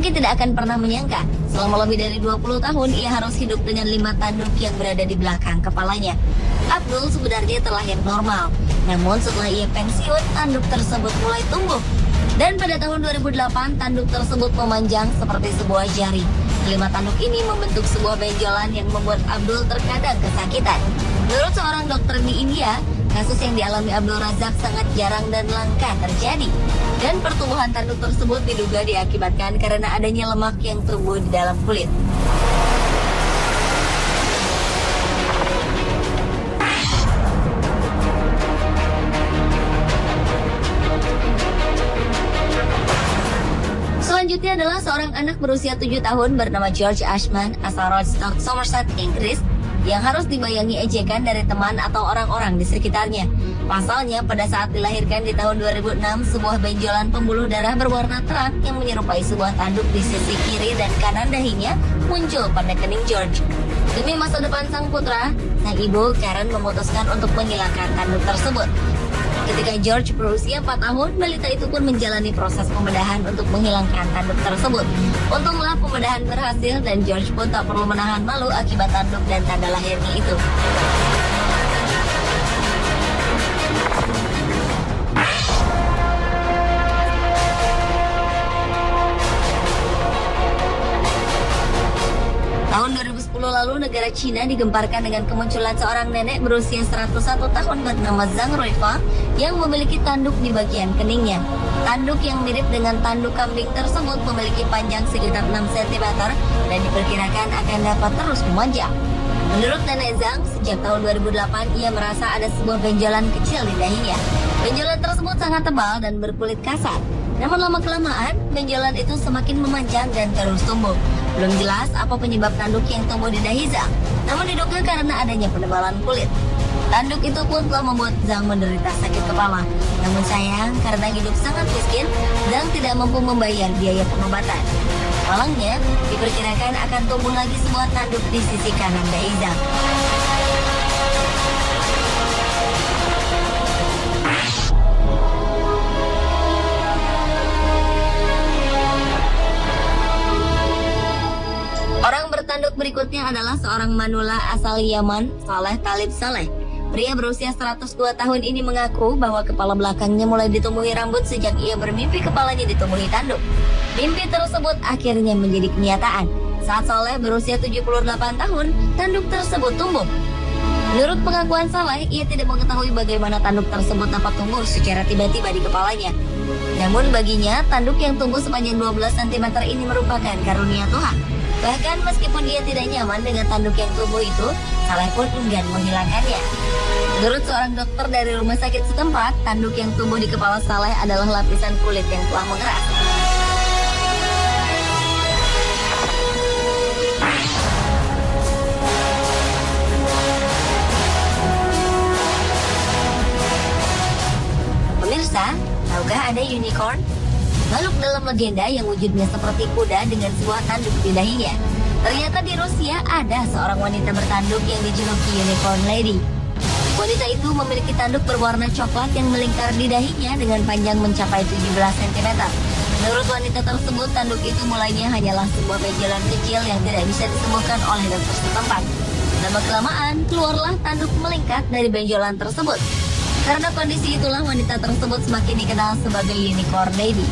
Mungkin tidak akan pernah menyangka, selama lebih dari 20 tahun ia harus hidup dengan 5 tanduk yang berada di belakang kepalanya. Abdul sebenarnya terlahir normal, namun setelah ia pensiun, tanduk tersebut mulai tumbuh. Dan pada tahun 2008, tanduk tersebut memanjang seperti sebuah jari. 5 tanduk ini membentuk sebuah benjolan yang membuat Abdul terkadang kesakitan. Menurut seorang dokter di India, kasus yang dialami Abdul Razak sangat jarang dan langka terjadi. Dan pertumbuhan tanduk tersebut diduga diakibatkan karena adanya lemak yang tumbuh di dalam kulit. Selanjutnya adalah seorang anak berusia 7 tahun bernama George Ashman asal Rochester, Somerset, Inggris, yang harus dibayangi ejekan dari teman atau orang-orang di sekitarnya. Pasalnya, pada saat dilahirkan di tahun 2006, sebuah benjolan pembuluh darah berwarna terang yang menyerupai sebuah tanduk di sisi kiri dan kanan dahinya muncul pada kening George. Demi masa depan sang putra, sang ibu Karen memutuskan untuk menghilangkan tanduk tersebut. Ketika George berusia 4 tahun, balita itu pun menjalani proses pembedahan untuk menghilangkan tanduk tersebut. Untunglah pembedahan berhasil dan George pun tak perlu menahan malu akibat tanduk dan tanda lahirnya itu. Tahun 2010 lalu, negara Cina digemparkan dengan kemunculan seorang nenek berusia 101 tahun bernama Zhang Ruifa yang memiliki tanduk di bagian keningnya. Tanduk yang mirip dengan tanduk kambing tersebut memiliki panjang sekitar 6 cm dan diperkirakan akan dapat terus memanjang. Menurut nenek Zhang, sejak tahun 2008 ia merasa ada sebuah benjolan kecil di dahinya. Benjolan tersebut sangat tebal dan berkulit kasar. Namun lama-kelamaan, benjolan itu semakin memanjang dan terus tumbuh. Belum jelas apa penyebab tanduk yang tumbuh di dahi Zhang, namun diduga karena adanya penebalan kulit. Tanduk itu pun telah membuat Zhang menderita sakit kepala. Namun sayang, karena hidup sangat miskin, Zhang tidak mampu membayar biaya pengobatan. Malangnya, diperkirakan akan tumbuh lagi sebuah tanduk di sisi kanan dahi Zhang. Orang bertanduk berikutnya adalah seorang manula asal Yaman, Saleh Talib Saleh. Pria berusia 102 tahun ini mengaku bahwa kepala belakangnya mulai ditumbuhi rambut sejak ia bermimpi kepalanya ditumbuhi tanduk. Mimpi tersebut akhirnya menjadi kenyataan. Saat Saleh berusia 78 tahun, tanduk tersebut tumbuh. Menurut pengakuan Saleh, ia tidak mengetahui bagaimana tanduk tersebut dapat tumbuh secara tiba-tiba di kepalanya. Namun baginya, tanduk yang tumbuh sepanjang 12 cm ini merupakan karunia Tuhan. Bahkan meskipun ia tidak nyaman dengan tanduk yang tumbuh itu, Saleh pun enggan menghilangkannya. Menurut seorang dokter dari rumah sakit setempat, tanduk yang tumbuh di kepala Saleh adalah lapisan kulit yang telah mengeras. Pemirsa, tahukah ada unicorn? Makhluk dalam legenda yang wujudnya seperti kuda dengan sebuah tanduk di dahinya. Ternyata di Rusia ada seorang wanita bertanduk yang dijuluki Unicorn Lady. Wanita itu memiliki tanduk berwarna coklat yang melingkar di dahinya dengan panjang mencapai 17 cm. Menurut wanita tersebut, tanduk itu mulainya hanyalah sebuah benjolan kecil yang tidak bisa disembuhkan oleh dokter setempat. Lama-kelamaan, keluarlah tanduk melingkar dari benjolan tersebut. Karena kondisi itulah wanita tersebut semakin dikenal sebagai Unicorn Lady.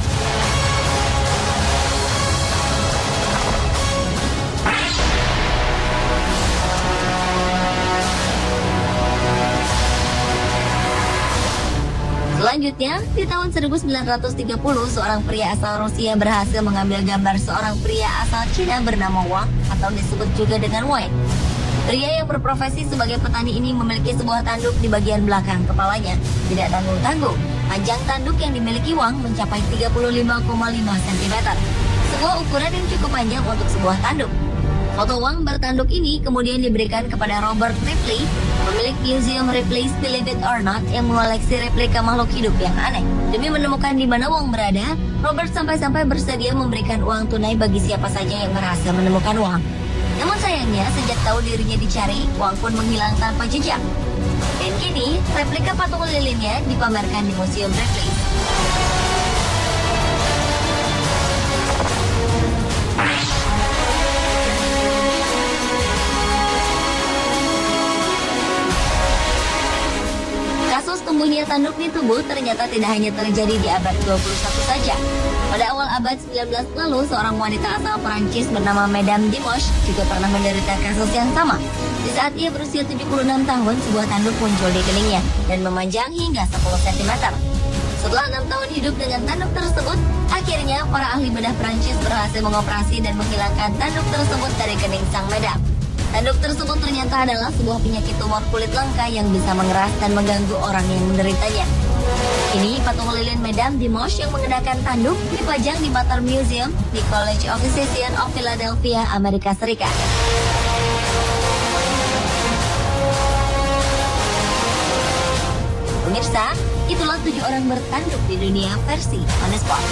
Selanjutnya, di tahun 1930, seorang pria asal Rusia berhasil mengambil gambar seorang pria asal Cina bernama Wang atau disebut juga dengan Wei. Pria yang berprofesi sebagai petani ini memiliki sebuah tanduk di bagian belakang kepalanya. Tidak tanggung-tanggung, panjang tanduk yang dimiliki Wang mencapai 35,5 cm. Sebuah ukuran yang cukup panjang untuk sebuah tanduk. Foto Wang bertanduk ini kemudian diberikan kepada Robert Ripley, pemilik Museum Ripley's Believe It or Not yang mengoleksi replika makhluk hidup yang aneh. Demi menemukan di mana Wang berada, Robert sampai-sampai bersedia memberikan uang tunai bagi siapa saja yang berhasil menemukan Wang. Namun sayangnya, sejak tahu dirinya dicari, Wang pun menghilang tanpa jejak. Dan kini, replika patung lilinnya dipamerkan di Museum Ripley. tanduk di tubuh ternyata tidak hanya terjadi di abad 21 saja. Pada awal abad 19 lalu, seorang wanita asal Perancis bernama Madame Dimanche juga pernah menderita kasus yang sama. Di saat ia berusia 76 tahun, sebuah tanduk muncul di keningnya dan memanjang hingga 10 cm. Setelah 6 tahun hidup dengan tanduk tersebut, akhirnya para ahli bedah Perancis berhasil mengoperasi dan menghilangkan tanduk tersebut dari kening sang Madame. Tanduk tersebut ternyata adalah sebuah penyakit tumor kulit langka yang bisa mengeras dan mengganggu orang yang menderitanya. Kini, patung lilin Madame Dimanche yang mengenakan tanduk dipajang di Mater Museum di College of Physicians of Philadelphia, Amerika Serikat. Pemirsa, itulah 7 orang bertanduk di dunia versi On The Spot.